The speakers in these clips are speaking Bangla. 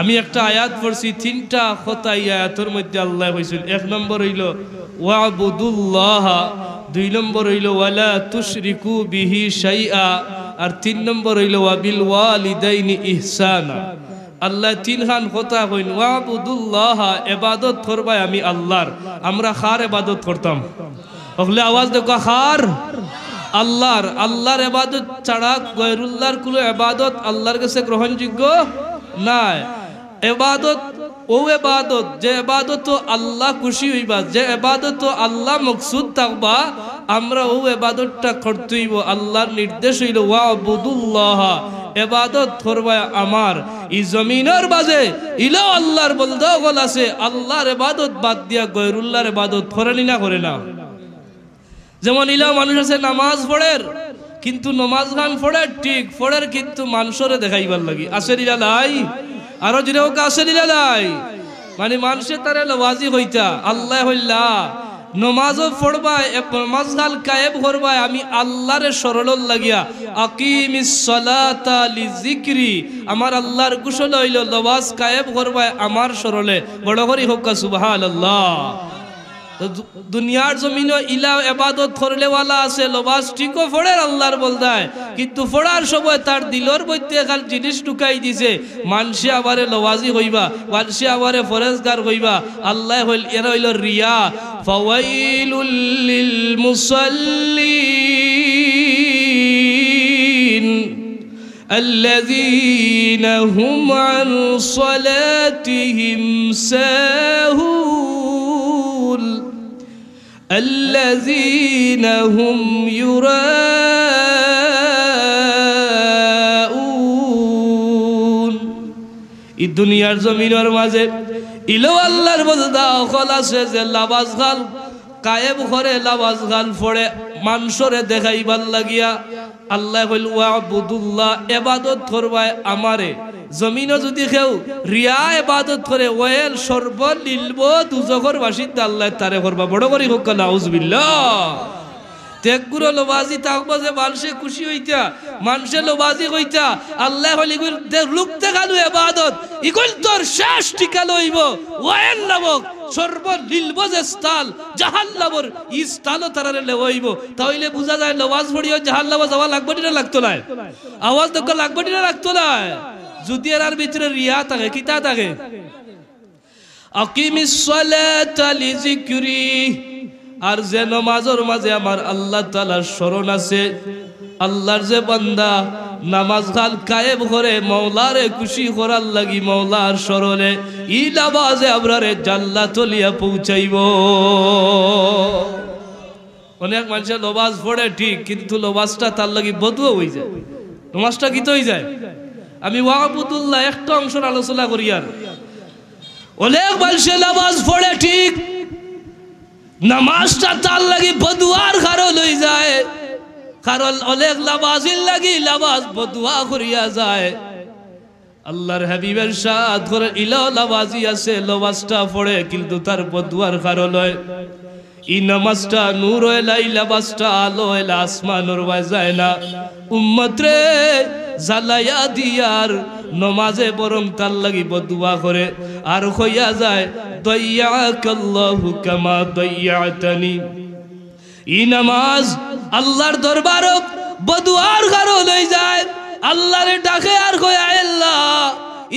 আমি একটা আয়াত পড়ছি, তিনটা কথা এই আয়াতের মধ্যে আল্লাহ কইছেন। এক নম্বর হইল ওয়াবুদুল্লাহ, দুই নম্বর হইল ওয়ালা তুশরিকু বিহি শাইআ, আর তিন নম্বর হইল ওয়াবিল ওয়ালিদাইনি ইহসানা। আল্লাহ তিনখান কথা কইন। ওয়াবুদুল্লাহ, ইবাদত করবাই আমি আল্লাহর। আমরা খার ইবাদত করতাম, ওগুলো আওয়াজ দেখো, খার আল্লাহর। আল্লাহর ইবাদত ছাড়া গয়রুল্লাহর কোনো ইবাদত আল্লাহর কাছে গ্রহণযোগ্য নাই। ইবাদত ও ইবাদত যে ইবাদত আল্লাহ খুশি হইবা, যে ইবাদত আল্লাহ মকসুদ থাকবা, আমরা ও ইবাদতটা করতে হইব। আল্লাহর নির্দেশ হইল ওয়াবুদুল্লাহ, ইবাদত করবা আমার। এই জমিনের মাঝে ইলা আল্লাহর বলদগল আছে, আল্লাহর ইবাদত বাদ দিয়া গয়রুল্লাহর ইবাদত করেনি না করে না। যেমন ইলা মানুষ আছে নামাজ পড়ের, কিন্তু নামাজ গান পড়ের ঠিক পড়ের, কিন্তু মানুষরে দেখাইবার লাগি আছে ইলা লাই। আরো যদি হোক আছে ইলা লাই, মানে মানুষের তারে লওয়াজি হইতা। আল্লাহ হইলা নমাজও পড়বা, নামাজ গাল কায়েম করবা আমি আল্লাহরে সরল লাগিয়া। আকিমিস সালাতা লিযিকরি, আমার আল্লাহর কুশল হইল নামাজ কায়েম করবা আমার সরলে। বড় করি হোক সুবহানাল্লাহ। দুনিয়ার জমিনে ইলা ইবাদত করলে ওয়ালা আছে, লবাস ঠিকও পড়ে আল্লাহর বলদায়, কিন্তু পড়ার সময় তার দিলর মধ্যে খাল জিনিস ঢুকাই দিছে। মানুষে আবারে লওয়াজি হইবা, মানুষে আবারে ফরেজগার হইবা। আল্লাহ হইল এরা হইল রিয়া। ফাওয়াইলুল লিল মুসাল্লিন আল্লাযীনা হুম আন সালাতিহিম সাহুন الذين هم يراءون। এই দুনিয়ার জমিনের মাঝে ইলো আল্লাহর বলদা হল আছে যে নামাজ গাল কায়েম করে, নামাজ গাল পড়ে মানুষরে দেখাইবার লাগিয়া। আল্লাহ কইল ওয়াবুদুল্লাহ, ইবাদত করবাই আমারে। জমিনে যদি কেউ রিয়া ইবাদত করে, ওয়েল সর্বনিম্ন দুজখের বাসিন্দা আল্লাহ তারে করবা। বড় করি হোক নাউজুবিল্লাহ। তেগুলো লোবাজি থাকবো যে মানুষে খুশি হইতা, মানুষে লোবাজি হইতা। আল্লাহ হলিগুল লোক দেখালো ইবাদত, ইগুল তোর শেষ টিকা লইব। ওয়েল নামক সর্বনিম্ন যে স্থান জাহান্নামের, এই স্থানও তারারে লইব। তাইলে বুঝা যায় নামাজ পড়িও জাহান্নামে যাওয়া লাগবে না, লাগতো না? আওয়াজ দেখো, লাগবে না, লাগতো না? যদি এর ভিতরে রিয়া থাকে, কিতা থাকে? আকিমিস সালাতা লিযিকরি, আর যে নামাজের মাঝে আমার আল্লাহ তাআলার স্মরণ আছে, আল্লাহর যে বান্দা নামাজ গাল কায়েম করে মাওলারে খুশি করার লাগি, মাওলার স্মরণে ই নামাজে আমরারে জান্নাত লিয়া পৌঁছাইব। অনেক মানুষের নামাজ পড়ে ঠিক, কিন্তু নামাজটা তার লাগি বদুয়া হয়ে যায়। নামাজটা কি তো হয়ে যায়? আমি ওয়াবুদুল্লাহ একটা অংশের আলোচনা করি। আর অনেক মানুষের নামাজ পড়ে ঠিক, নামাজটা তার লাগি বদুয়ার কারণ হয়ে যায়। কারণ অনেক নামাজির লাগি নামাজ বদুয়া করিয়া যায়। আল্লাহর হাবিবের সাথ করে ইলা নামাজি আছে, নামাজটা পড়ে কিন্তু তার বদুয়ার কারণ হয়। এই নামাজটা নূর হইলা, এই নামাজটা আলো হইলা, আসমানোর যায় না। উম্মত রে জ্বালাইয়া দিয়ার নমাজে বরং তার লাগি বদুয়া করে আর হইয়া যায় দাইয়াকাল্লাহু কামা দাইয়াতানি। ই নামাজ আল্লাহর দরবার বদুয়ার কারণ হয়ে যায়। আল্লাহরে ডাকে আর কয় আল্লাহ,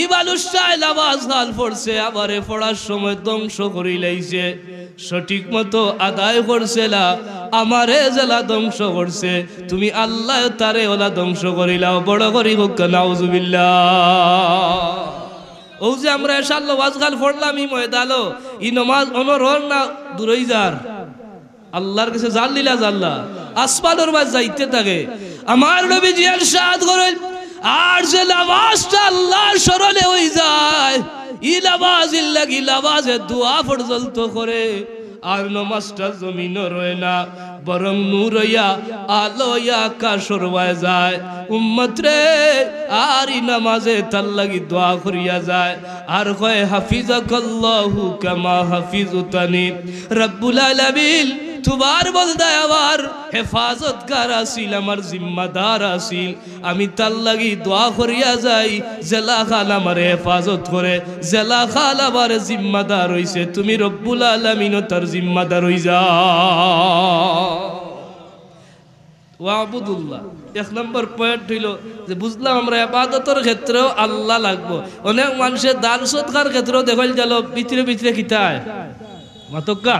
ই মানুষটা নামাজ গাল পড়ছে, আমারে পড়ার সময় ধ্বংস করি লাইছে, সঠিক মতো আদায় করছে না, আমারে জেলা ধ্বংস করছে, তুমি আল্লাহ তারে ওলা ধ্বংস করিলাও। বড় করি হোক নাউজুবিল্লাহ। ও যে আমরা এসার নামাজ গাল পড়লাম ই ময়দালো, ই নমাজ অনরহর না দূরই যার আল্লাহর কাছে জাল লীলা জাল্লা আসমানের মাঝ যাইতে থাকে। আমার নবীজি ইরশাদ করেন, আর যে নামাজটা আল্লাহর স্মরণে হয়ে যায়, ই নামাজির লাগি নামাজে দোয়া পর্যন্ত করে, আর নামাজটা জমিনও রয় না, বরং নূর হইয়া আলো হইয়া আকাশর হয়ে যায়। উম্মত রে আর ই নামাজে তার লাগি দোয়া করিয়া যায় আর কয় হাফিজাকাল্লাহু কামা হাফিজতানি। রব্বুল আলামিন তোমার বলদা আমার হেফাজতগার আসিল, আমার জিম্মাদার আসিল। আমি তার লাগি দোয়া করিয়া যাই, জেলা খাল আমার হেফাজত করে, জেলা খাল আমার জিম্মাদার হইছে, তুমি রব্বুল আলামিনও তার জিম্মাদার হই যাও। ওয়াবুদুল্লাহ এক নম্বর পয়েন্ট হইল যে বুঝলাম আমরা ইবাদতের ক্ষেত্রেও আল্লাহ লাগবো। অনেক মানুষের দান সৎকার ক্ষেত্রেও দেখাল গেল ভিতরে ভিতরে কিতায় মাতকা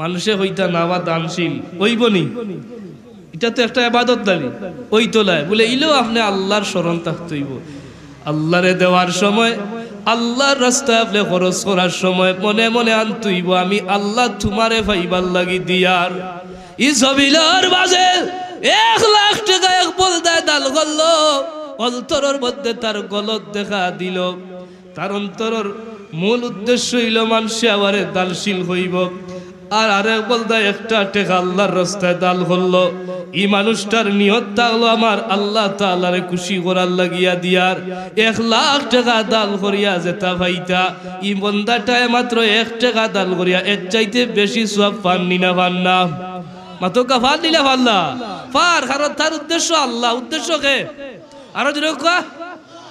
মানুষে হইতা না বা দানশীল হইবনি, এটা তো একটা ইবাদত দালি ওই তোলায় বলে ইলেও আপনি আল্লাহর স্মরণ থাকতে হইব। আল্লাহরে দেওয়ার সময়, আল্লাহর রাস্তায় আপনি খরচ করার সময় মনে মনে আনতে হইব আমি আল্লাহ তোমারে পাইবার লাগি দিয়ার। ই জবিলার বাজে 1 লাখ টাকা এক বলদায় দাল করলো, অন্তরের মধ্যে তার গলত দেখা দিল, তার অন্তরের মূল উদ্দেশ্য হইল মানুষে আবার দালশীল হইব। আর আরেক বলদায় একটা টাকা আল্লাহর রাস্তায় দাল করলো, এই মানুষটার নিয়ত থাকলো আমার আল্লাহ তাআলারে খুশি করার লাগিয়া দিয়ার। 1 লাখ টাকা দাল করিয়া যেতা ভাইতা, ই বন্দাটায় মাত্র 1 টাকা দাল করিয়া এর চাইতে বেশি সওয়াব পাননি না পান না? মাতো কাফার দিলে পাল্লা পার, কারণ তার উদ্দেশ্য আল্লাহ, উদ্দেশ্য কে আরো জোরে কয়া।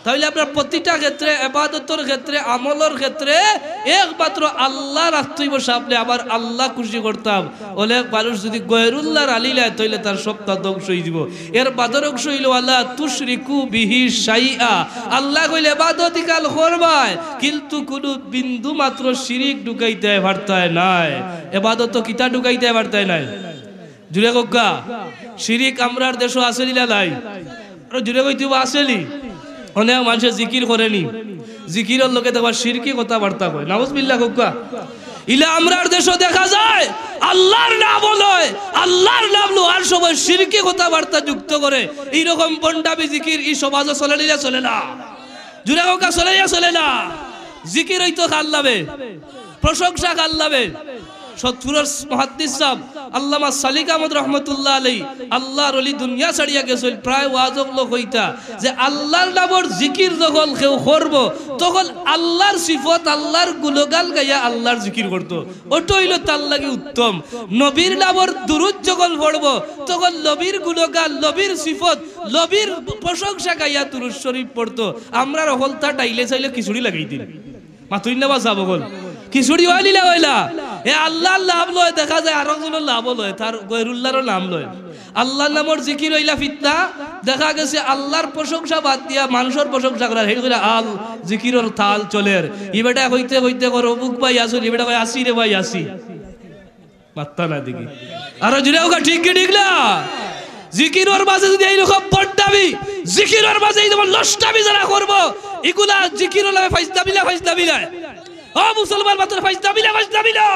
তাহলে আপনার প্রতিটা ক্ষেত্রে, ইবাদতের ক্ষেত্রে, আমলের ক্ষেত্রে একমাত্র আল্লাহ রাখতে হইব সামনে, আবার আল্লাহ খুশি করতাম। অনেক মানুষ যদি গয়রুল্লাহর আলী লায় তাহলে তার সবটা ধ্বংস হয়ে দিব। এর বাদর অংশ হইল আল্লাহ তুশরিকু বিহি শাইআ, আল্লাহ কইলে ইবাদত কাল করবায় কিন্তু কোনো বিন্দু মাত্র শিরিক ঢুকাইতে পারতায় নাই, ইবাদত কিতা ঢুকাইতে পারতায় নাই। জুড়ে গা শিরিক আমরার দেশও আছে নিলা নাই, আর জুড়ে কইতে আসেনি। অনেক মানুষের জিকির করেনি, জিকিরের লোকে দেখবা শিরকি কথাবার্তা কয়, নাউজুবিল্লাহ গা। ইলা আমরার দেশও দেখা যায় আল্লাহর নাম লয়, আল্লাহর নাম লওয়ার সময় শিরকি কথাবার্তা যুক্ত করে। এইরকম বন্ডাবি জিকির এই সমাজে চলে নিলে চলে না, জুড়ে গা চলে চলে না। জিকির হইতো কাল লাভে, প্রশংসা কাল লাভে। সৎপুরের মুহাদ্দিস সাহেব আল্লামা সালিক আহমদ রহমতুল্লাহ আলাইহি আল্লাহর ওলি দুনিয়া ছাড়িয়া গেছিল, প্রায় ওয়াজক লোক হইতা যে আল্লাহর নামের জিকির যখন কেউ করব তখন আল্লাহর সিফত, আল্লাহর গুণগান গাইয়া আল্লাহর জিকির করত, ওটা হইল তার লাগে উত্তম। নবীর নামের দুরূদ যখন পড়ব তখন নবীর গুণগান, নবীর সিফত, নবীর প্রশংসা গাইয়া দুরূদ শরীফ পড়তো। আমরা হলতা ডাইলে চাইলে খিচুড়ি লাগাই দিন, মাতুই না বাসা বগল খিচুড়ি হইলা হইলা এ আল্লাহর নাম লয়, দেখা যায় আরো জনের নামও লয়, তার গয়রুল্লাহর নাম লয়। আল্লাহর নামের জিকির হইলা ফিতনা, দেখা গেছে আল্লাহর প্রশংসা বাদ দিয়া মানুষের প্রশংসা করার হেই কইরা আল জিকিরের তাল চলের। ইবেটা হইতে হইতে কর অমুক ভাই আসুন, ইবেটা ভাই আসি রে ভাই আসি, মাত্তা না দেখি আরো জুড়ে ওকা ঠিক কি ঠিক না। জিকিরের মাঝে যদি এইরকম পড়তাবি, জিকিরের মাঝে এই যেমন নষ্টাবি যারা করবো, এগুলা জিকির হলে ফাইজদাবি না ও মুসলমান মাত্র ফাইজদাবি না।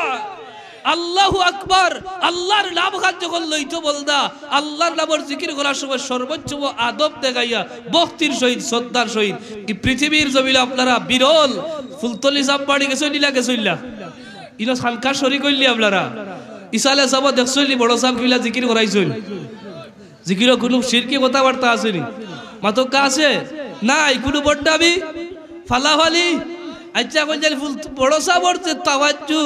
আল্লাহু আকবার, আল্লাহর নাম খান যখন লইতো বলদা, আল্লাহর নামের জিকির করার সময় সর্বোচ্চ আদব দেখাইয়া ভক্তির সহিত, শ্রদ্ধার সহিত। এই পৃথিবীর জমিনে আপনারা বিরল ফুলতলি সাপ বাড়ি গেছইলা ইনো খানকার শরীক হইলি আপনারা ইসালে সাব দেখছইলি বড় সাহেব কিলা জিকির করাইছইল, জিকিরও কোনো শিরকি কথাবার্তা আসেনি, মাতকা আছে নাই কোনো বড্ডাবি ফালাফালি। আচ্ছা কইল ফুল বড় সাবর যে তাওয়াজ্জু,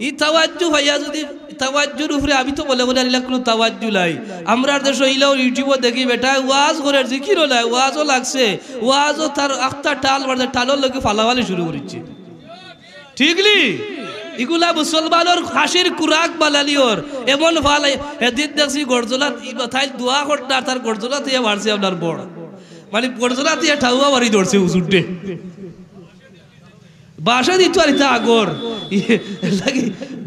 ই তাওয়াজ্জু ভাইয়া যদি তাওয়াজ্জুর উপরে আমি তো বলে আল্লাহ কোনো তাওয়াজ্জু নাই। আমরা দেশ হইলেও ইউটিউবে দেখি বেটা ওয়াজ করে জিকিরও নাই, ওয়াজও লাগছে, ওয়াজও তার আখতা টাল মারছে, টালর লোকে ফালাফালি শুরু করেছে। ঠিকলি এগুলা মুসলমানের হাসির কুরাক বালালিওর এমন ভাল। এদিন দেখছি গরজলাত তাই দোয়া করতে তার গরজলাত ইয়ে মারছে আপনার বড়, মানে গরজলাত ইয়ে ঠাউয়া বাড়ি ধরছে উজুরটে বাসা দিত আর তা আগর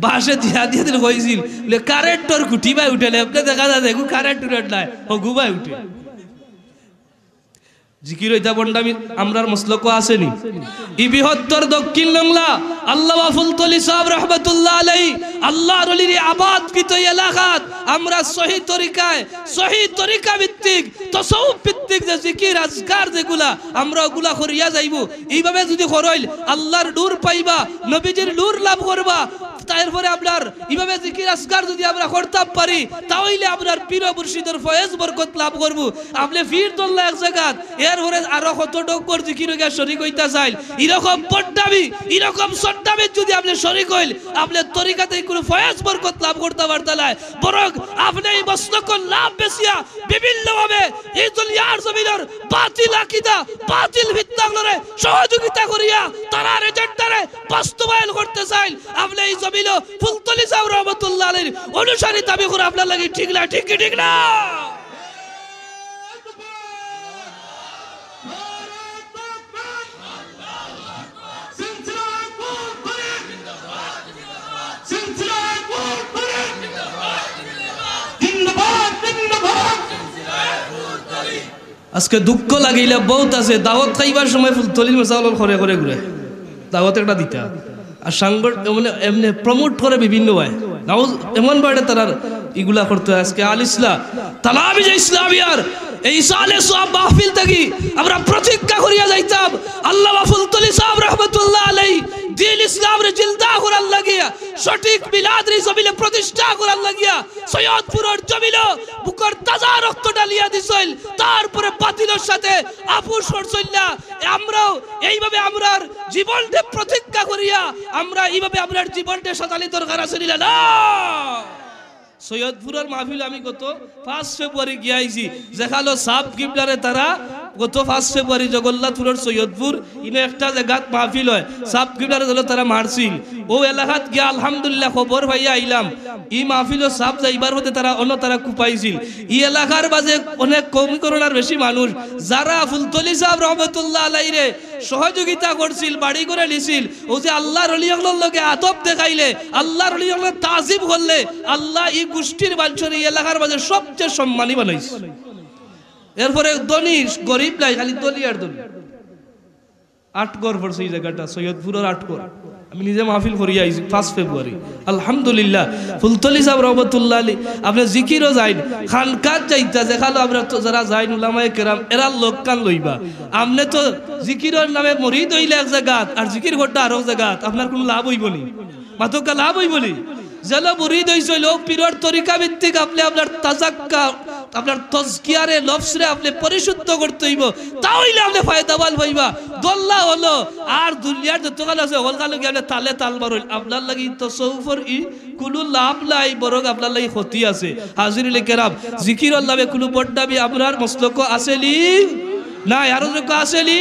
বাসা দিয়া দিয়ে দিল হয়েছিল বলে কারেন্টর কুটি বাই উঠেলে আপনি দেখা যায় দেখুন কারেন্ট উঠে নাই হগু বাই উঠে। জিকির হইতা বন্ডামি আমরার মসলকও আসেনি। ই বৃহত্তর দক্ষিণ বাংলা আল্লামা ফুলতলি সাহেব রহমতুল্লাহ আলাইহি আল্লাহর ওলির আবাদকৃত এলাকাত আমরা সহি তরিকা ভিত্তিক তাসাউফ ভিত্তিক যে জিকির আজকার যেগুলা আমরা ওগুলা করিয়া যাইব। এইভাবে যদি করইল আল্লাহর নূর পাইবা, নবীজির নূর লাভ করবা, তারপরে আপনার এইভাবে জিকির আসকার যদি আমরা করতাম পারি তাহলে আপনার পীর মুর্শিদের ফয়েজ বরকত লাভ করব। আপনি ফির দল্লা এক জায়গাত এরপরে আরো কত ডক্কর জিকির গিয়া শরীক হইতা চাইল এরকম বড্ডামি এরকম সড্ডামি যদি আপনি শরীক হইল আপনি তরিকাতে কোনো ফয়েজ বরকত লাভ করতে পারতা না, বরং আপনি এই মস্তক লাভ বেশিয়া বিভিন্নভাবে এই দুনিয়ার জমিনের বাতিল আকীদা বাতিল ভিত্তাগুলোরে সহযোগিতা করিয়া তারা এজেন্ডারে বাস্তবায়ন করতে চাইল। আপনি এই জমিন ফুলতলি সাহেব রহমতুল্লাহ আলাইহির অনুসারী দাবি করে আপনার লাগি ঠিক না, ঠিক কি ঠিক না? আজকে দুঃখ লাগিলে বহুত আছে দাওয়াত খাইবার সময় ফুলতলির মেসাউল করে করে ঘুরে দাওয়াত একটা দিতা আর সাংগঠন মানে এমনি প্রমোট করে বিভিন্ন হয় নাও এমন বাড়ে তারা এগুলা করতে হয়। আজকে আল ইসলাম তালামিজ ইসলামিয়ার এই সালে সব মাহফিল থেকে আমরা প্রতিজ্ঞা করিয়া যাইতাম আল্লামা ফুলতলি সাহেব রহমতুল্লাহ আলাইহি দিন ইসলামের জিন্দা করার লাগিয়া সঠিক মিলাদ রে জমিনে প্রতিষ্ঠা করার লাগিয়া সৈয়দপুরের জমিনে বুকের তাজা রক্ত ঢালিয়া দিছিল, তারপরে বাতিলের সাথে আপোষ করছিল না। আমরাও এইভাবে আমরার জীবনকে প্রতিজ্ঞা করিয়া আমরা এইভাবে আমরার জীবনকে সাজালি দরকার আছে না। সৈয়দপুরের মাহফিল আমি গত 5 ফেব্রুয়ারি গিয়ে আইছি, দেখালো সাব কিবলারে তারা গত 5 ফেব্রুয়ারি জগন্নাথপুরের সৈয়দপুর ইনে একটা জায়গাত মাহফিল হয় সাব কিবলারে হলো তারা মারছিল ও এলাকাত গিয়া আলহামদুলিল্লাহ খবর ভাইয়া আইলাম ই মাহফিলও সাব যাইবার হতে তারা অন্য তারা কুপাইছিল। ই এলাকার মাঝে অনেক কম করোনার বেশি মানুষ যারা ফুলতলি সাহেব রহমতুল্লাহ আলাইহিরে সহযোগিতা করছিল বাড়ি করে নিছিল ও যে আল্লাহর ওলিয়াগুলোর লগে আদব দেখাইলে আল্লাহর ওলিয়াগুলোর তাজিম করলে আল্লাহ ই গোষ্ঠীর মানুষের এই এলাকার মাঝে সবচেয়ে সম্মানী বানাইছে। এরপরে ধনী গরিব নাই খালি দলি আর দলি আটগড় পড়ছে এই জায়গাটা সৈয়দপুরের আটগড়। আমি নিজে মাহফিল করিয়া আইছি 5 ফেব্রুয়ারি আলহামদুলিল্লাহ। ফুলতলি সাহেব রহমতুল্লাহ আলাইহি আপনি জিকিরও যাইন খানকাত যাইতা দেখালো আমরা তো যারা যাইন উলামায়ে কেরাম এরা লোক কান লইবা আপনি তো জিকিরের নামে মুরিদ হইলে এক জায়গাত আর জিকির করতে আরো জায়গাত আপনার কোনো লাভ হইব নি মাতকা লাভ হইব নি। যারা মুরিদ হইছিল পীরের তরিকা ভিত্তিক আপনি আপনার তাজাক্কা আপনার তাজকিয়ারে নফসরে আপনি পরিশুদ্ধ করতে হইব তাহলে আপনি ফায়দাবান হইবা। দল্লা হলো আর দুনিয়ার যতকাল আছে হলকালো গিয়ে তালে তাল মারল আপনার লাগি তাসাউফর ই কোনো লাভ নাই বরং আপনার লাগি ক্ষতি আছে। হাজিরিল কেরাম জিকিরর নামে কোনো বড্ডামি আপনার মস্তক আসেলি না আরো যোগ্য আসেলি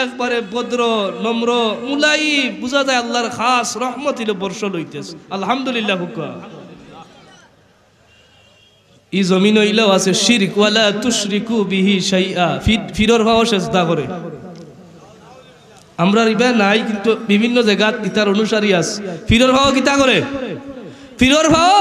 একবারে ভদ্র নম্র মুলাইম বুঝা যায় আল্লাহর খাস রহমতিল বর্ষণ হইতেছে আলহামদুলিল্লাহ। হুকা ই জমিন হইলেও আছে শিরক ওয়ালা তুশরিকু বিহি শাইআ ফিরর ভাও সেজদা করে আমরা রিবা নাই কিন্তু বিভিন্ন জায়গাত ইতার অনুসারী আছে ফিরর ভাও কিতা করে ফিরর ভাও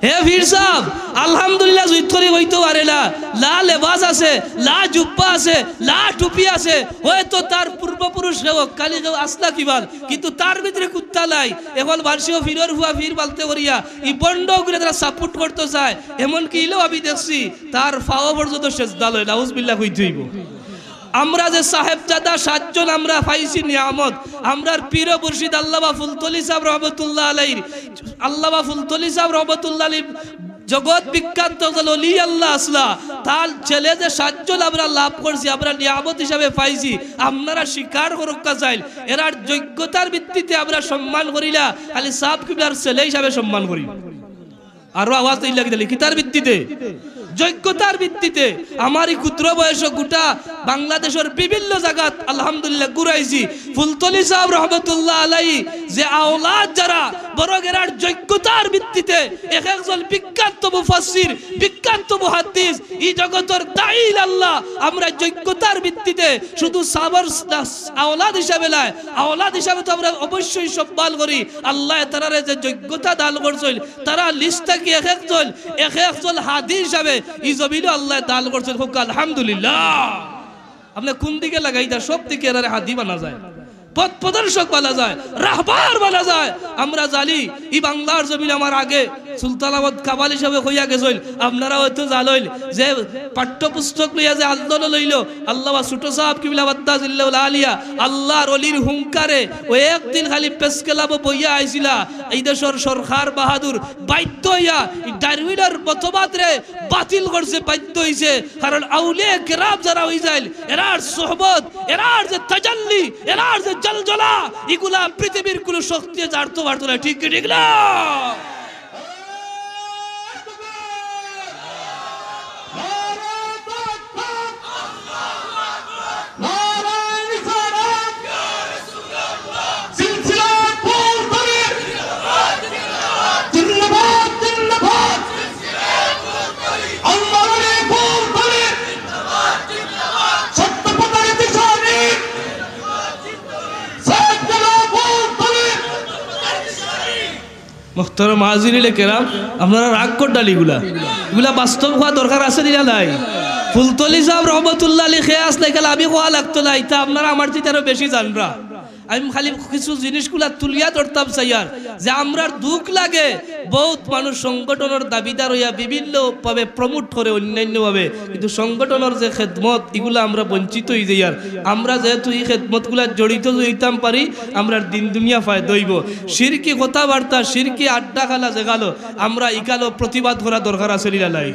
হে ফির সাহেব আলহামদুলিল্লাহ জুইতরি হইতো পারে না লা লেবাস আছে লা জুব্বা আছে লা টুপি আছে হয়তো তার পূর্বপুরুষ সেবক কালি কেউ আসলা কিবাল কিন্তু তার ভিতরে কুত্তা নাই। এখন বার্ষিক ফিরর হুয়া ফির বালতে করিয়া ই বন্ড করে তারা সাপোর্ট করতে চায় এমন কি ইলো আমি দেখছি তার ফাওয়া পর্যন্ত সেজদা লয় নাউজুবিল্লাহ কইতে হইব। আমরা যে সাহেবজাদা 7 জন আমরা পাইছি নিয়ামত আমরার পীর মুর্শিদ আল্লামা ফুলতলি সাহেব রহমতুল্লাহ আলাইহি আল্লামা ফুলতলি সাহেব রহমতুল্লাহ আলাইহি জগৎ বিখ্যাত ওলি আল্লাহ আসলা তার ছেলে যে 7 জন আমরা লাভ করছি আমরা নিয়ামত হিসাবে পাইছি আপনারা স্বীকার করুকা চাইল এরার যোগ্যতার ভিত্তিতে আমরা সম্মান করিলা খালি সাহেব কিবলার ছেলে হিসাবে সম্মান করি আরো আওয়াজ দিলা কি লিখিতার ভিত্তিতে যোগ্যতার ভিত্তিতে আমারই ক্ষুদ্র বয়স গোটা বাংলাদেশের বিভিন্ন জায়গাত আলহামদুলিল্লাহ ঘুরাইছি ফুলতলি সাহেব রহমতুল্লাহ আলাইহি যে আওলাদ যারা বড় গেরার যোগ্যতার ভিত্তিতে এক একজন বিখ্যাত মুফাসসির বিখ্যাত মুহাদ্দিস এই জগতের দাঈল আল্লাহ আমরা যোগ্যতার ভিত্তিতে শুধু সাবর আওলাদ হিসাবে নয় আওলাদ হিসাবে তো আমরা অবশ্যই সম্মান করি আল্লাহ তাআলা যে যোগ্যতা দান করছেন তারা লিস্টটা কি এক একজন হাদি হিসাবে এই জমিনে আল্লাহ দান করছেন খুব আলহামদুলিল্লাহ। আপনি কোন দিকে লাগাইতা সব দিকে এর হাদি বানা যায় পথ প্রদর্শক বলা যায় রাহবার বলা যায়। আমরা জানি এই বাংলার জমিনে আমার আগে সুলতান আহমদ কামাল হিসাবে হইয়া গেছিল আপনারা হয়তো জানইল যে পাঠ্যপুস্তক লইয়া যে আন্দোলন লইল আল্লামা ছোট সাহেব কিবলা বাদ্দাজিল্লাহুল আলিয়া আল্লাহর ওলির হুঙ্কারে ও একদিন খালি প্রেস ক্লাবে বইয়া আইছিলা এই দেশের সরকার বাহাদুর বাধ্য হইয়া ডারউইনের মতবাদরে বাতিল করছে, বাধ্য হইছে। কারণ আউলিয়া কেরাম যারা হই যায় এরার সোহবত, এরার যে তাজাল্লি, এরার যে জলজলা, এগুলা পৃথিবীর কোনো শক্তি জানতে পারতো না। ঠিক ঠিক না? মুহতারাম হাজিরিনে কেরাম, আপনারা রাগ করডাল এগুলা বাস্তব হওয়া দরকার আছে দিলা নাই? ফুলতলি সাহেব রহমতুল্লাহ আলী খেয়ে আসলে গেলে আমি হওয়া লাগতো না, এটা আপনারা আমার চেয়ে আরো বেশি জানরা। আমি খালি কিছু জিনিসগুলা তুলিয়া ধরতাম চাইয়ার যে আমরার দুঃখ লাগে বহুত মানুষ সংগঠনের দাবিদার হইয়া বিভিন্ন ভাবে প্রমোট করে অন্যান্য ভাবে, কিন্তু সংগঠনের যে খেদমত এগুলা আমরা বঞ্চিত হয়ে যাই। আর আমরা যেহেতু এই খেদমতগুলা জড়িত হইতাম পারি আমরা দিন দুনিয়া ফায়দা হইব। শিরকি কথাবার্তা, শিরকি আড্ডা খালা যেগালো আমরা ইকালো প্রতিবাদ করা দরকার আছে লিলাই।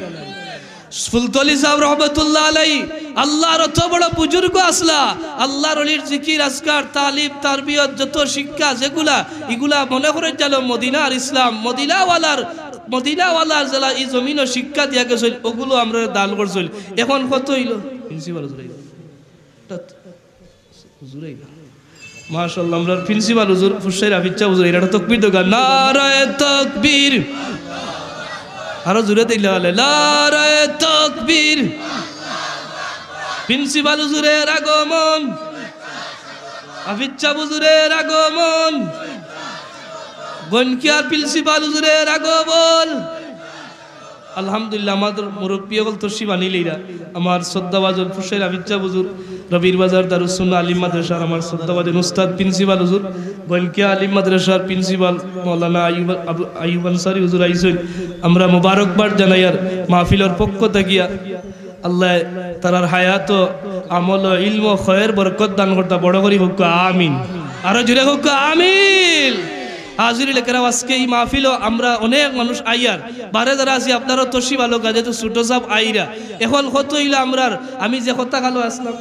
ফুলতলি সাহেব রহমতুল্লাহ আলাইহি আল্লাহর অত বড় বুজুর্গ আসলা, আল্লাহর ওলির জিকির আজকার তালিম তারবিয়ত যত শিক্ষা যেগুলা এগুলা মনে করে জানো মদিনার ইসলাম মদিনাওয়ালার জেলা এই জমিন শিক্ষা দিয়া গেছিল, ওগুলো আমরা দান করছিল। এখন কত হইল প্রিন্সিপাল মাশাআল্লাহ, আমরা প্রিন্সিপাল হুজুর ফুসাইর হাফিজা হুজুর এরা তাকবীর দোকা নারায়ে তাকবীর, আরো জোরে দিলে হলে নারায়ে তাকবীর। প্রিন্সিপাল হুজুরের আগমন, হাফিজা হুজুরের আগমন, গনকিয়ার প্রিন্সিপাল হুজুরের আগমন। আলহামদুলিল্লাহ আমাদের মুরব্বী হল তশরিফ আনিলেরা, আমার শ্রদ্ধাভাজন ফুসাইর হাফিজা হুজুর, রবির বাজার দারুস সুন্নাহ আলিম মাদ্রাসার আমার শ্রদ্ধাভাজন উস্তাদ প্রিন্সিপাল হুজুর, গনকিয়া আলিম মাদ্রাসার প্রিন্সিপাল মাওলানা আইয়ুব আনসারী হুজুর আইছেন। আমরা মুবারকবাদ জানাই আর মাহফিলের পক্ষ থাকিয়া আল্লাহ তারার হায়াত আমল ইলম খয়ের বরকত দান করতে বড় করি হোক আমিন, আরো জোরে হোক আমিন। হাজিরিল কেরাম, আজকে এই মাহফিলও আমরা অনেক মানুষ আইয়ার বারে যারা আছি আপনারও তশরিফ আলো কাজে তো ছোট সাহেব আইরা। এখন কত হইলা আমরার আমি যে কথা কালো আসলাম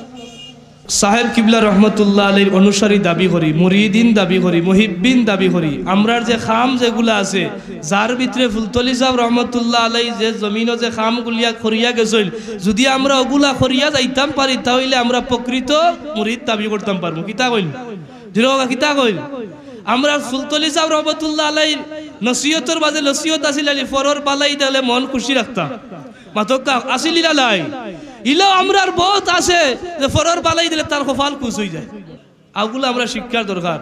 সাহেব কিবলা রহমতুল্লাহ আলীর অনুসারী দাবি করি, মুরিদিন দাবি করি, মুহিব্বিন দাবি করি। আমরার যে খাম যেগুলা আছে যার ভিতরে ফুলতলি সাহেব রহমতুল্লাহ আলাই যে জমিনও যে খাম গুলিয়া করিয়া গেছিল, যদি আমরা ওগুলা করিয়া যাইতাম পারি তাহলে আমরা প্রকৃত মুরিদ দাবি করতাম পারবো। কিতা কইল জিরোগা, কিতা কইল? আমরা ফুলতলি সাহেব রহমতুল্লাহ আলাইহির নসিহতের বাজে নসিহত আসিল আলী ফরর পালাই দিলে মন খুশি রাখতাম মাতকা আসিল ইলাই ইলা আমরার বহুত আছে যে ফরর পালাই দিলে তার কপাল খুশ হয়ে যায়। আগুলো আমরা শিক্ষার দরকার।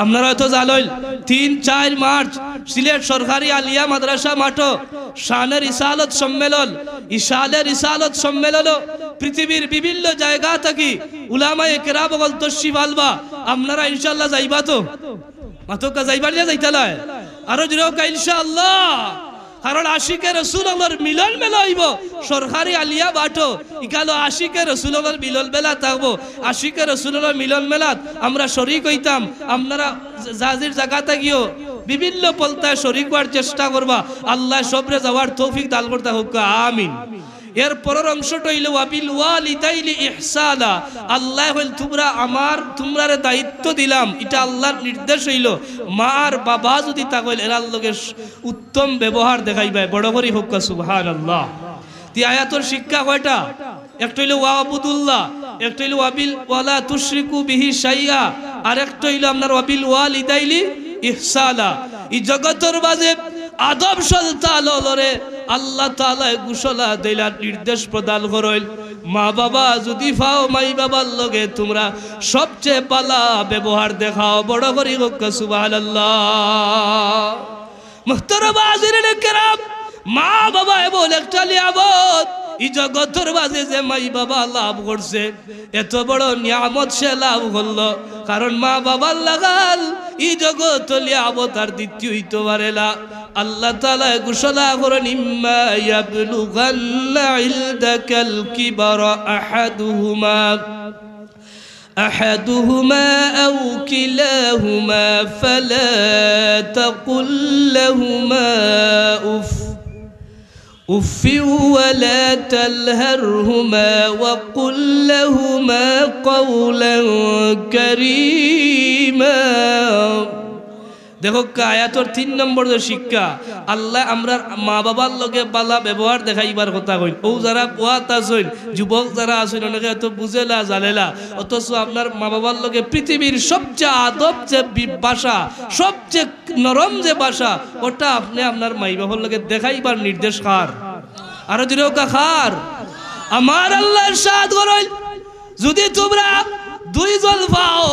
আপনারা হয়তো জানইল ৩-৪ মার্চ সিলেট সরকারি আলিয়া মাদ্রাসা মাঠো শানের ইসালত সম্মেলন, ইশালের ইসালত সম্মেলন পৃথিবীর বিভিন্ন জায়গা থেকে উলামায়ে কেরাম বল তশরিফ আলবা। আপনারা ইনশাআল্লাহ যাইবা তো মাতকা যাইবার না যাইতালায় আরো জোরে ইনশাআল্লাহ। কারণ আশিকে রাসূলুল্লাহর মিলন মেলা হইব সরকারি আলিয়া বাটো ইকালো আশিকে রাসূলুল্লাহর মিলন মেলা থাকবো। আশিকে রাসূলুল্লাহর মিলন মেলাত আমরা শরীক হইতাম। আপনারা জাজির জায়গাতে গিয়েও বিভিন্ন পলতায় শরীক হওয়ার চেষ্টা করবা। আল্লাহ সবরে যাওয়ার তৌফিক দান করতে হোক আমিন। এর পরের অংশটা হইল ওয়াবিল ওয়ালিদাইনি ইহসানা। আল্লাহ হইল তোমরারে দায়িত্ব দিলাম, এটা আল্লাহর নির্দেশ হইল মা আর বাবা যদি তাকইল এরার লগে উত্তম ব্যবহার দেখাইবা। বড় করি হোক সুবহানাল্লাহ। তি আয়াতের শিক্ষা কয়টা? একটা হইল ওয়াবুদুল্লাহ, একটা হইল ওয়াবিল ওয়ালা তুশরিকু বিহি শাইআ, আর একটা হইল আপনার ওয়াবিল ওয়ালিদাইনি ইহসানা। এই জগতের মাঝে আদব সলতা লরে আল্লাহ তাআলা ঘোষণা দিলা নির্দেশ প্রদান করইল মা বাবা যদি পাও মাই বাবার লগে তোমরা সবচেয়ে পালা ব্যবহার দেখাও। বড় করি হোক সুবহানাল্লাহ। মুহতারাম হাজিরিন কেরাম, মা বাবা এমন একটা নিয়ামত এই জগতের মাঝে যে মাই বাবা লাভ করছে এত বড় নিয়ামত সে লাভ করলো কারণ মা বাবার লাগাল এই জগৎ লিয়াবত আর দ্বিতীয় হইতে পারে না। আল্লাহ তাআলা ঘোষণা করেন ইম্মা ইয়াবলুগান্না ইনদাকাল কিবারা أحدهما أو كلاهما فلا تقل لهما أف ولا تنهرهما وقل لهما قولا كريما। দেখো আয়াতের 3 নম্বর যে শিক্ষা আল্লাহ আমরা মা বাবার লগে বালা ব্যবহার দেখাইবার কথা কইল। ও যারা ওয়াত আছেন যুবক যারা আছেন অনেকে তো বুঝেলা জানেলা অথচ আপনার মা বাবার লগে পৃথিবীর সবচেয়ে আদব যে ভাষা সবচেয়ে নরম যে ভাষা ওটা আপনি আপনার মাই বাবার লগে দেখাইবার নির্দেশ কার? আর যদি ওকা খার আমার আল্লাহ ইরশাদ করেন যদি তোমরা 2 জল পাও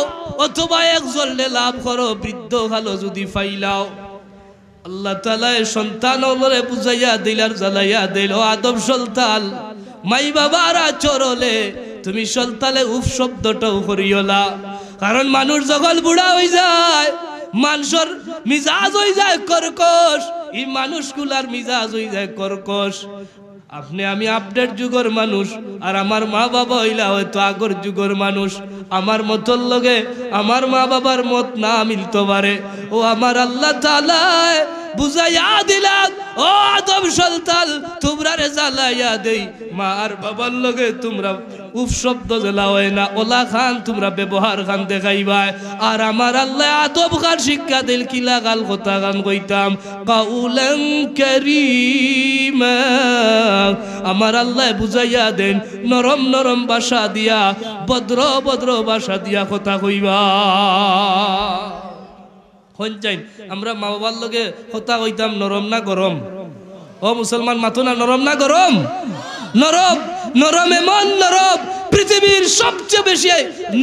অথবা 1 জলে লাভ করো বৃদ্ধ ভালো যদি ফাইলাও আল্লাহ তাআলা সন্তান ওরে বুঝাইয়া দিলার জ্বালাইয়া দিল আদব সন্তান মাই বাবারা চরলে তুমি সন্তানে উফ শব্দটাও করিও না কারণ মানুষ যখন বুড়া হয়ে যায় মানুষের মিজাজ হয়ে যায় কর্কশ এই মানুষগুলার মিজাজ হয়ে যায় কর্কশ। আপনি আমি আপডেট যুগের মানুষ আর আমার মা বাবা হইলা হয়তো আগর যুগের মানুষ আমার মতর লগে আমার মা বাবার মত না মিলতে পারে ও আমার আল্লাহ তাআলা বুঝাইয়া দিলাম ও আদম সন্তান তোমরা রে জ্বালাইয়া দেই মা আর বাবার লগে তোমরা উফ শব্দ জ্বালা হয় না ওলা খান তোমরা ব্যবহার খান দেখাইবা আর আমার আল্লাহ আদব খান শিক্ষা দিল কি লাগাল কথা গান কইতাম কাউলান কারীমা আমার আল্লাহ বুঝাইয়া দেন নরম নরম ভাষা দিয়া ভদ্র ভদ্র ভাষা দিয়া কথা কইবা। হইন আমরা মা বাবার লগে কথা কইতাম নরম না গরম? ও মুসলমান মাথো না নরম না গরম? নরম নরম এমন নরম পৃথিবীর সবচেয়ে বেশি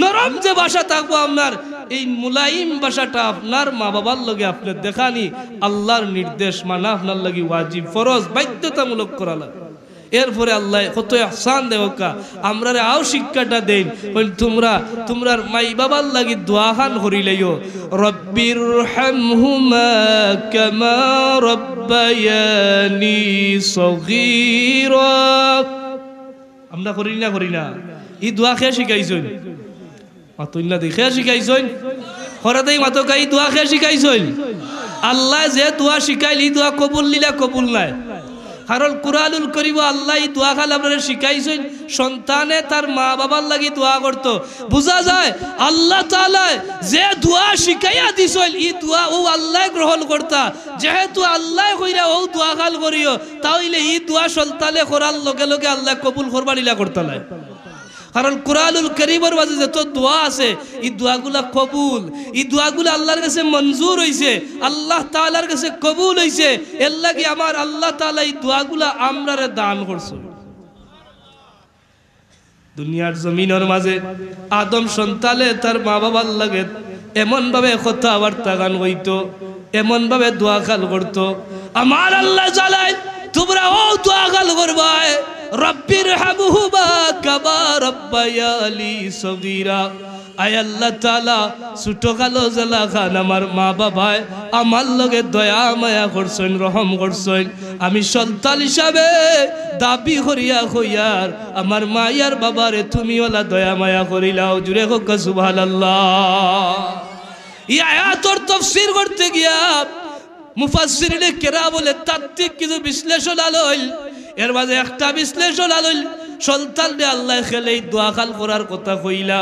নরম যে ভাষা থাকবো আপনার এই মুলাইম ভাষাটা আপনার মা বাবার লগে আপনার দেখানি আল্লাহর নির্দেশ মানা আপনার লাগি ওয়াজিব ফরজ বাধ্যতামূলক করা লাগে। এরপরে আল্লাহ কত ইহসান দেওকা আমরা আও শিক্ষাটা দেন তোমরা তোমরা মাই বাবার লাগি দোয়া খান করিলেও রব্বিরহামহুমা কামা রব্বায়ানি সগীরা আমরা করি না এই দোয়া খেয়ে শিখাইছেন মাতুল্লা দেখে শিখাইছেন হরাতেই মাতকাই দোয়া খেয়ে শিখাইছেন আল্লাহ যে দোয়া শিখাইলি দোয়া কবুল লিলা কবুল নাই কারণ কুরআনুল কারীম আল্লাহ দোয়া খাল আপনারা শিখাইছেন সন্তানে তার মা বাবার লাগি দোয়া করত বুঝা যায় আল্লাহ তাআলা যে দোয়া শিখাইয়া দিছেন এই দোয়া ও আল্লাহ গ্রহণ করতা যেহেতু আল্লাহ কইরা ও দোয়া খাল করিও তাইলে এই দোয়া সন্তানে করার লগে লগে আল্লাহ কবুল করবা নিলা করতা নাই কারণ কুরআনুল কারীমের মাঝে যত দোয়া আছে এই দোয়াগুলা কবুল এই দোয়াগুলা আল্লাহর কাছে মঞ্জুর হইছে আল্লাহ তাআলার কাছে কবুল হইছে এর লাগি আমার আল্লাহ তাআলা এই দোয়াগুলা আমরারে দান করছে। দুনিয়ার জমিনের মাঝে আদম সন্তানে তার মা বাবার লাগে এমন ভাবে কথাবার্তা গান হইতো এমন ভাবে দোয়া খাল করতো আমার আল্লাহ জানায় তোমরা ও দোয়া খাল করবা রব্বিরহামহুমা কামা রব্বায়ানি সগীরা। আয় আল্লাহ তাআলা ছোট কালো জেলা খান আমার মা বাবায় আমার লগে দয়া মায়া করছেন রহম করছেন আমি সন্তান হিসাবে দাবি করিয়া কইয়ার আমার মায়ার বাবারে তুমি ওলা দয়া মায়া করিলাও জুড়ে হোক সুবহানাল্লাহ। এই আয়াতের তাফসীর করতে গিয়া মুফাসসিরিনে কেরাম বলে তাত্ত্বিক কিছু বিশ্লেষণ আলোল এর মাঝে একটা বিশ্লেষণ আলোল সন্তান রে আল্লাহ খেলে দোয়া খাল করার কথা কইলা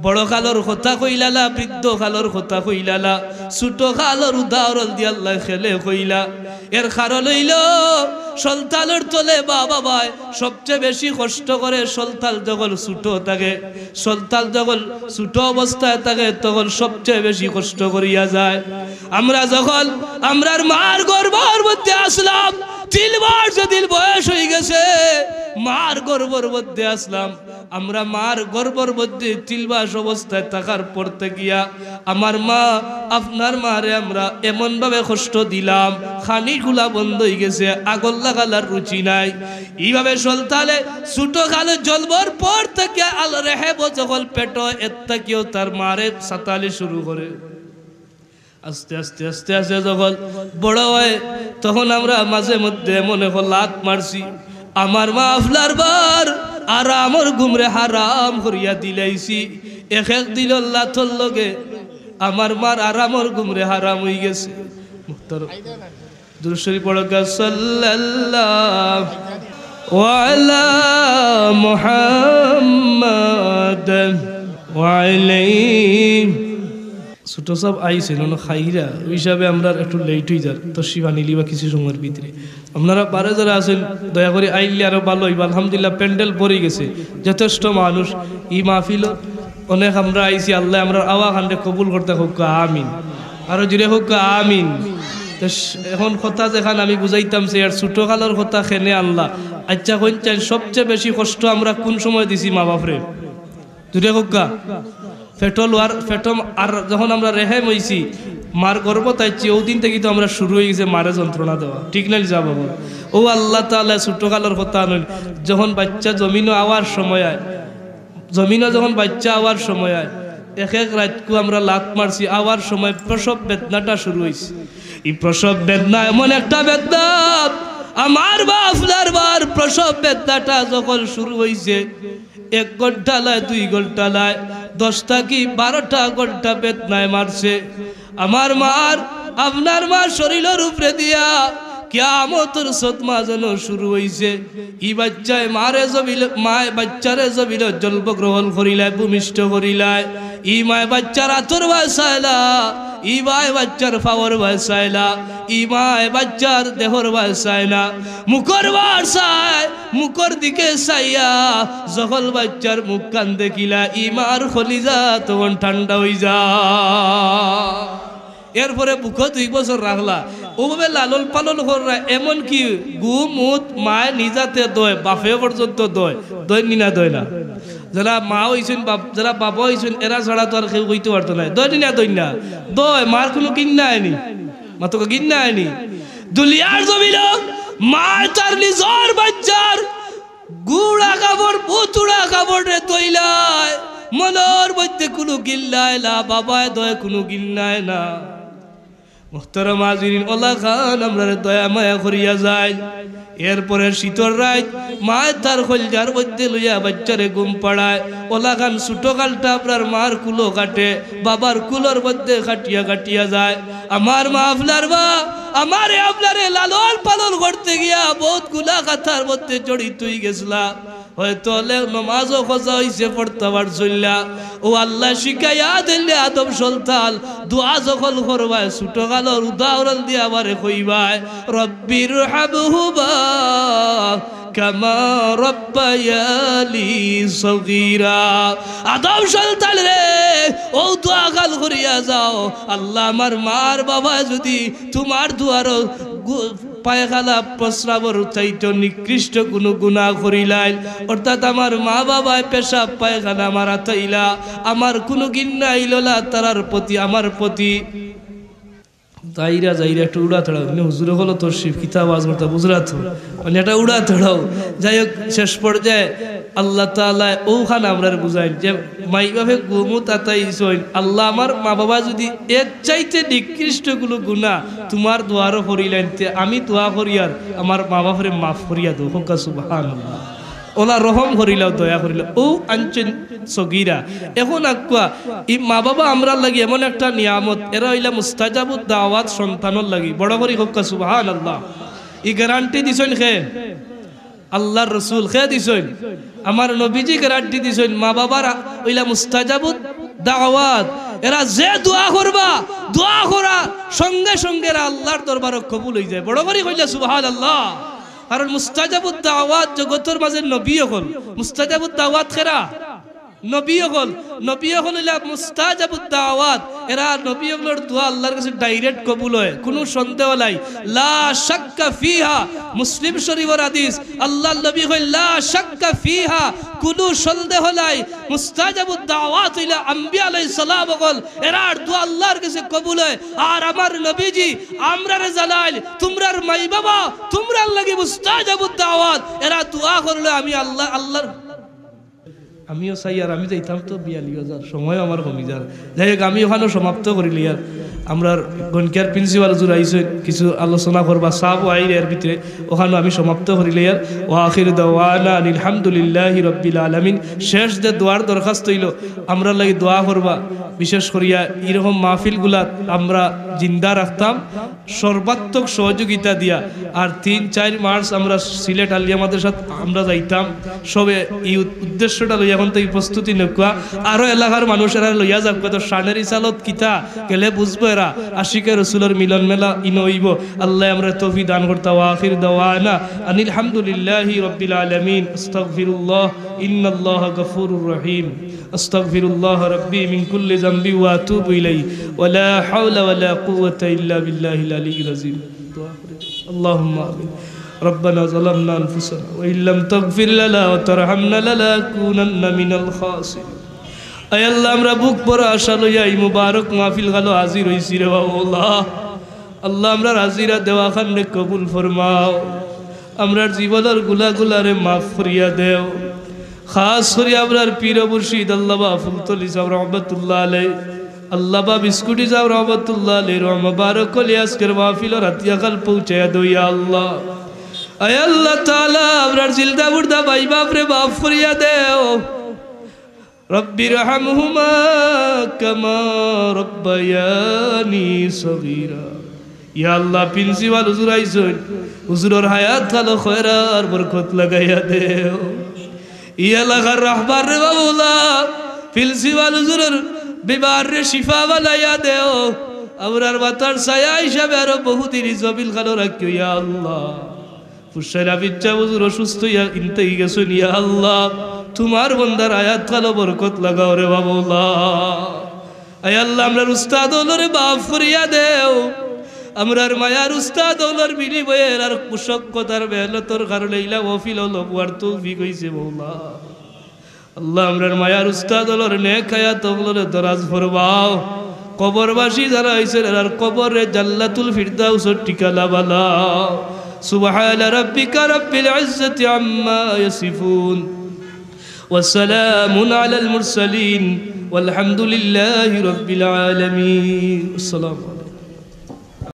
বড় কালোর কথা কইলালা বৃদ্ধ কালোর কথা কইলালা ছোট কালোর উদাহরণ দিয়ে আল্লাহ খেলে কইলা এর কারণ হইল সন্তানের তোলে বাবা ভাই সবচেয়ে বেশি কষ্ট করে সন্তান যখন ছোট থাকে সন্তান যখন ছোট অবস্থায় থাকে তখন সবচেয়ে বেশি কষ্ট করিয়া যায়। আমরা যখন আমরার মার গর্ভের মধ্যে আসলাম 3 মাস যদি বয়স হয়ে গেছে মার গর্ভর মধ্যে আসলাম। আমরা মার গর্ভর মধ্যে তিলবাস অবস্থায় থাকার পর গিয়া আমার মা আপনার মারে আমরা এমন ভাবে কষ্ট দিলাম, খানি গুলা বন্ধ হয়ে গেছে, আগল লাগালার রুচি নাই। এইভাবে চলতালে ছোট কালে জলবর পর থেকে আল রেহেব যখন পেট এত্তা কেউ তার মারে সাতালে শুরু করে। আস্তে আস্তে আস্তে আস্তে যখন বড় হয় তখন আমরা মাঝে মধ্যে মনে হল লাত মারছি। আমার মা আফলার বার আর আমার ঘুমরে হারাম করিয়া দিলাইছি। এক এক দিল লাথর লগে আমার মার আরামর ঘুমরে হারাম হয়ে গেছে। মুহতারাম দুরূদ শরীফ পড়া সাল্লাল্লাহু আলা মুহাম্মাদ ওয়া আলাইহি। ছোট সব আইসেন খাইরা ওই হিসাবে আমরা একটু লেট হয়ে যার তো শিবা নিলি বা কিছু সময়ের ভিতরে আপনারা পারে যারা আছেন দয়া করে আইলে আরো ভালো হইবা। আলহামদুলিল্লাহ প্যান্ডেল ভরে গেছে, যথেষ্ট মানুষ। ই মাহফিল অনেক আমরা আইসি, আল্লাহ আমরা আওয়া খান্ডে কবুল করতে হোক আমিন, আরো জুড়ে হোক আমিন। তো এখন কথা যেখান আমি বুঝাইতাম সে আর ছোট কালের কথা খেনে আল্লাহ আচ্ছা কইছেন সবচেয়ে বেশি কষ্ট আমরা কোন সময় দিছি মা বাপরে জুড়ে হোক ফেটল আর ফেটম। আর যখন আমরা রেহেম হইছি মার গর্ব তাইছি ওই দিন থেকে তো আমরা শুরু হয়ে গেছে মারে যন্ত্রণা দেওয়া, ঠিক না যা বাবু? ও আল্লাহ তাআলা ছোটকালের কথা নয়, যখন বাচ্চা জমিনও আওয়ার সময় হয়, জমিনও যখন বাচ্চা আওয়ার সময় হয় এক এক রাতকু আমরা লাত মারছি, আওয়ার সময় প্রসব বেদনাটা শুরু হয়েছে। এই প্রসব বেদনা এমন একটা বেদনা, আমার বাপলার বার প্রসব বেদনাটা যখন শুরু হয়েছে 1 ঘন্টা লাই 2 ঘন্টা লাই 10টা কি 12টা ঘন্টা বেদনায় মারছে। আমার মার আপনার মার শরীরের উপরে দিয়া কিয়ামতের সদমা যেন শুরু হইছে। ই বাচ্চায় মারে জবিল মায় বাচ্চারে জবিল জন্ম গ্রহণ করিলায়, ভূমিষ্ঠ করিলায়। ই মায় বাচ্চার আতর বাসাইলা, ই মায় বাচ্চার পাওয়ার বাসাইলা, ই মায় বাচ্চার দেহর বাসায় না, মুখর বাসায় মুখর দিকে চাইয়া যখন বাচ্চার মুখ কান দেখিলা ই মার খলিজা তখন ঠান্ডা হয়ে যা। এরপরে বুক 2 বছর রাখলা, ওভাবে লালন পালন করা। এমন কি গু মুত মায় নিজাতে দয়, বাপে পর্যন্ত দয়, দয় নিনা দয় না। যারা মা হইছেন যারা বাবা হইছেন এরা ছাড়া তো আর কেউ কইতে পারতো না। দয় নিনা দয় না দয়, মার কোনো কিন্না আয়নি, মা তোকে কিন্না আয়নি। দুলিয়ার জমিল মা তার নিজর বাচ্চার গুড়া কাপড় পুতুড়া কাপড়ে দইলায়, মনের মধ্যে কোনো গিল্লায় না, বাবায় দয় কোনো গিল্লায় না। মুহতারাম হাজিরিন ওলা খান আমরা দয়া মায়া করিয়া যায়। এরপরে শীতর রাত মায় তার খলজার মধ্যে লইয়া বাচ্চারে ঘুম পাড়ায়। ওলা খান ছোট কালটা আপনার মার কুলো কাটে, বাবার কুলোর মধ্যে কাটিয়া কাটিয়া যায়। আমার মা আপনার বা আমারে আপনারে লালন পালন করতে গিয়া বহুত গুলা কথার মধ্যে জড়িত হয়ে গেছিলা। হয়তো নমাজও খোঁজা হইছে পড়তে পারছিলা। ও আল্লাহ শিখাইয়া দিলে আদম সন্তান দোয়া যখন করবায় ছোট কালের উদাহরণ দিয়ে আমারে কইবায় রব্বির হাবহুমা কামা রব্বায়ানি সগীরা। আদম সন্তান রে ও দোয়া গাল করিয়া যাও, আল্লাহ আমার মার বাবা যদি তোমার দুয়ার পায়খানা প্রস্রাবর চাইতে নিকৃষ্ট কোনো গুনাহ করিলাই, অর্থাৎ আমার মা বাবায় পেশাব পায়খানা মারা তাইলা, আমার কোনো গিন্না ইলা তারার প্রতি আমার প্রতি যাইরা যাইরা একটু উড়া থড়াও হুজুরে হলো তোর শিব কিতাব আজ করতে বুঝরাত মানে এটা উড়া থড়াও। যাই হোক শেষ পর্যায়ে আল্লাহ তাআলা ওখানে আমরা বুঝাই যে মাই বাপে গুমুত আতাইছইন, আল্লাহ আমার মা বাবা যদি এর চাইতে নিকৃষ্ট কোনো গুনাহ তোমার দোয়ারও করিলেনতে আমি দোয়া করি আর আমার মা বাপরে মাফ করিয়া দো হোকা সুবহানাল্লাহ। ওলা রহম করিলাও দয়া করিলাও ও আনছেন সগীরা। এখন আকুয়া এই মা বাবা আমরা লাগি এমন একটা নিয়ামত, এরা হইলা মুস্তাজাবুদ দাওয়াত সন্তানের লাগি বড় করি হোক সুবহানাল্লাহ। এই গ্যারান্টি দিছেন খে আল্লাহর রাসূল, খে দিছেন আমার নবীজি গ্যারান্টি দিছেন মা বাবার হইলা মুস্তাজাবুদ দাওয়াত। এরা যে দোয়া করবা দোয়া করা সঙ্গে সঙ্গে আল্লাহর দরবারে কবুল হয়ে যায়। বড় করি কইলা সুবহানাল্লাহ। কারণ মুস্তাজাবুদ দাওয়াত জগতের মাঝে নবী হল, মুস্তাজাবুদ দাওয়াত খেরা নবী হল মুস্তাজাবুদ দাওয়াত, এরা নবী হলর দোয়া আল্লাহর কাছে ডাইরেক্ট কবুল হয়, কোনো সন্দেহ নাই। লা শাক্কা ফিহা, মুসলিম শরীফের হাদিস, আল্লাহর নবী কই লা শাক্কা ফিহা, কোনো সন্দেহ নাই। মুস্তাজাবুদ দাওয়াত হইলা আম্বিয়া আলাইহিস সালাম হল, এরা দোয়া আল্লাহর কাছে কবুল হয়। আর আমার নবীজি আমরারে জানাইল তোমরার মাই বাবা তোমরার লাগি মুস্তাজাবুদ দাওয়াত, এরা দোয়া করলে আমি আল্লাহর আমিও চাই আর আমি যাইতাম তো 42,000 সময় আমার কমি যার। যাই হোক আমি ওখানে সমাপ্ত করিলি আর আমরা গণকিয়ার প্রিন্সিপাল হুজুর আইসেন কিছু আলোচনা করবা সাব আইর এর ভিতরে ওখানে আমি সমাপ্ত করিলি আর ওয়া আখির দাওয়ানা আলহামদুলিল্লাহি রাব্বিল আলামিন। শেষ যে দোয়ার দরখাস্ত হইল আমরা লাগি দোয়া করবা, বিশেষ করিয়া এরকম মাহফিলগুলা আমরা জিন্দা রাখতাম সর্বাত্মক সহযোগিতা দিয়া। আর 3-4 মার্চ আমরা সিলেট আলিয়া মাদ্রাসাত আমরা যাইতাম সবে এই উদ্দেশ্যটা লইয়া এখন তো এই প্রস্তুতি নকুয়া আরো এলাকার মানুষেরা লইয়া যাক তো শানের ইসালত কিতা গেলে বুঝবো এরা আশিকে রসুলের মিলন মেলা ইনইব। আল্লাহ আমরা তৌফিক দান করতা। ওয়া আখির দাওয়ানা আনিল হামদুলিল্লাহি রাব্বিল আলামিন। আস্তাগফিরুল্লাহ ইন্নাল্লাহা গফুরুর রহিম। আস্তাগফিরুল্লাহ রাব্বি মিন কুল্লি যামবি ওয়া আতুবু ইলাইহি ওয়া লা হাওলা ওয়া লা কুওয়াতা ইল্লা বিল্লাহিল আলিয়্যিল আযীম। আল্লাহুম্মা আমিন। ربنا ظلمنا أنفسنا وإن لم تغفر لنا وترحمنا لنكونن من الخاسرين। আয় আল্লাহ আমরা বুক ভরা আশা লইয়া এই মুবারক মাহফিল গালো হাজির হইছি রে আল্লাহ। আল্লাহ আমরা হাজিরা দেওয়া খানে কবুল ফরমাও, আমরার জীবনের গুলাগুলারে মাফ করিয়া দেও। খাস করে আমরার পীর মুর্শিদ আল্লাহ বা ফুলতলি সাহেব রহমাতুল্লাহ আলাইহি, আল্লাহ বা বিস্কুটি সাহেব রহমাতুল্লাহ আলাইহি মুবারক কলি আজকের মাহফিল রাতিয়া কাল পৌঁছায়া দেও ইয়া আল্লাহ। আয় আল্লাহ তাআলা আমরার জিলদা মুর্দা ভাই বাপরে মাফ করিয়া দেও। রব্বির হামহুমা কামা রব্বায়ানি সগীরা। ইয়া আল্লাহ প্রিন্সিপাল হুজুর আইছেন, হুজুরের হায়াত কালো খয়রার বরকত লাগাইয়া দেও। ইয়া এলাকার রাহবার রে বাবুলা প্রিন্সিপাল হুজুরের বিমার রে শিফা বানাইয়া দেও। আমরার মাথার ছায়া হিসাবে আরো বহুদিন জবিল খানো রাখিও ইয়া আল্লাহ। ফুসাইলা বিচ্চা হুজুর অসুস্থ ইয়া ইনতেই গেছেন ইয়া আল্লাহ, তোমার বন্দার আয়াত কালো বরকত লাগাও রে বাবুল্লাহ। আয় আল্লাহ আমরার উস্তাদ ওলরে মাফ করিয়া দেও। আমরার মায়ার উস্তাদ ওলর বিনিময়ের আর মুশক্কতার মেহনতর কারণে ইলা ওয়াফিল হলো বুয়ার তৌফিক হইছে মওলা। আল্লাহ আমরার মায়ার উস্তাদ ওলর নেক হায়াত ওলরে দরাজ ফরমাও। কবরবাসী যারা হইছেন আর কবরে জান্নাতুল ফিরদাউসের ঠিকানা বানাও। সুবহান রাব্বিকা রাব্বিল ইজ্জাতি আম্মা ইয়াসিফুন وسلام على المرسلين والحمد لله رب العالمين. السلام